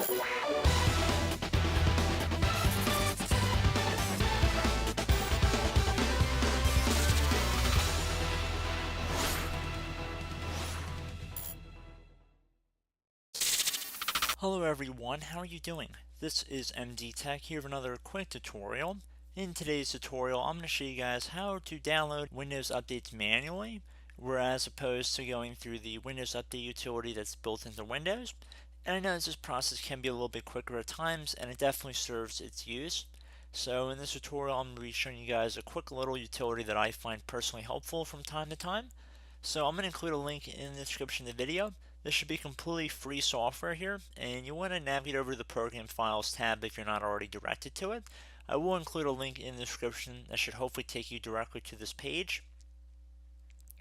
Hello everyone, how are you doing? This is MD Tech here with another quick tutorial. In today's tutorial, I'm going to show you guys how to download Windows updates manually, whereas opposed to going through the Windows Update utility that's built into Windows. And I know this process can be a little bit quicker at times, and it definitely serves its use. So in this tutorial, I'm going to be showing you guys a quick little utility that I find personally helpful from time to time. So I'm going to include a link in the description of the video. This should be completely free software here, and you want to navigate over to the Program Files tab if you're not already directed to it. I will include a link in the description that should hopefully take you directly to this page.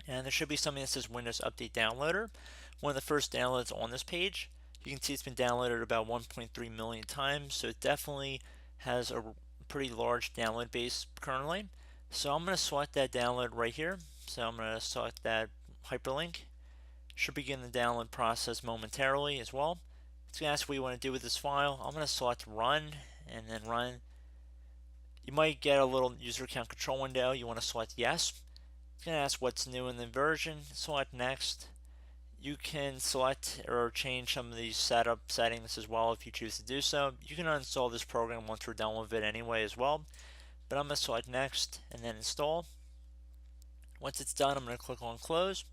And there should be something that says Windows Update Downloader. One of the first downloads on this page. You can see it's been downloaded about 1.3 million times, so it definitely has a pretty large download base currently. So I'm going to select that download right here. So I'm going to select that hyperlink. Should begin the download process momentarily as well. It's going to ask what you want to do with this file. I'm going to select Run and then Run. You might get a little user account control window. You want to select Yes. It's going to ask what's new in the version. Select Next. You can select or change some of these setup settings as well if you choose to do so. You can uninstall this program once we're done with it anyway as well. But I'm going to select Next and then Install. Once it's done, I'm going to click on Close.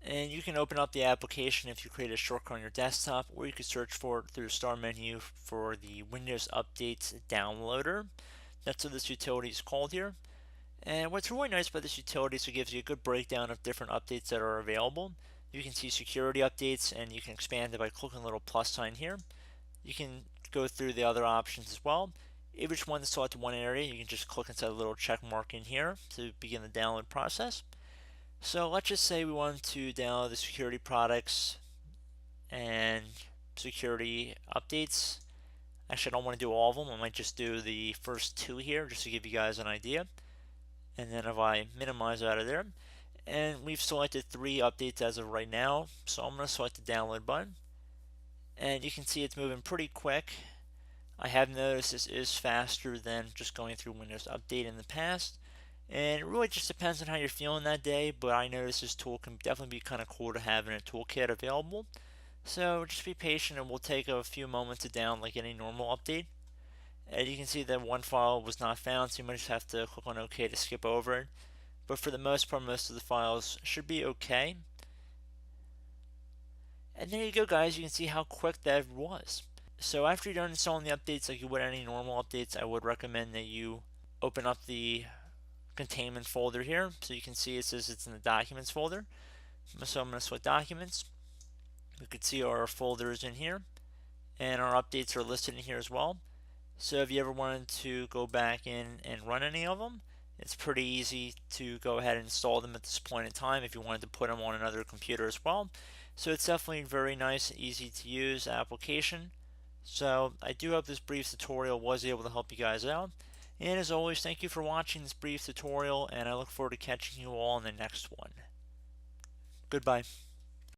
And you can open up the application if you create a shortcut on your desktop, or you can search for it through the Start menu for the Windows Updates Downloader. That's what this utility is called here. And what's really nice about this utility is it gives you a good breakdown of different updates that are available. You can see security updates, and you can expand it by clicking the little plus sign here. You can go through the other options as well. If you just want to select one area, you can just click inside the little check mark in here to begin the download process. So let's just say we want to download the security products and security updates. Actually, I don't want to do all of them. I might just do the first two here just to give you guys an idea. And then if I minimize out of there, and we've selected 3 updates as of right now, so I'm going to select the download button. And you can see it's moving pretty quick. I have noticed this is faster than just going through Windows Update in the past. And it really just depends on how you're feeling that day, but I notice this tool can definitely be kind of cool to have in a toolkit available. So just be patient, and we'll take a few moments to download like any normal update. And you can see that one file was not found, so you might just have to click on OK to skip over it. But for the most part, most of the files should be okay. And there you go, guys. You can see how quick that was. So after you're done installing the updates like you would any normal updates, I would recommend that you open up the containment folder here, so you can see it says it's in the documents folder. So I'm going to select documents. You can see our folders in here, and our updates are listed in here as well. So if you ever wanted to go back in and run any of them, it's pretty easy to go ahead and install them at this point in time if you wanted to put them on another computer as well. So it's definitely a very nice, easy to use application. So I do hope this brief tutorial was able to help you guys out. And as always, thank you for watching this brief tutorial, and I look forward to catching you all in the next one. Goodbye.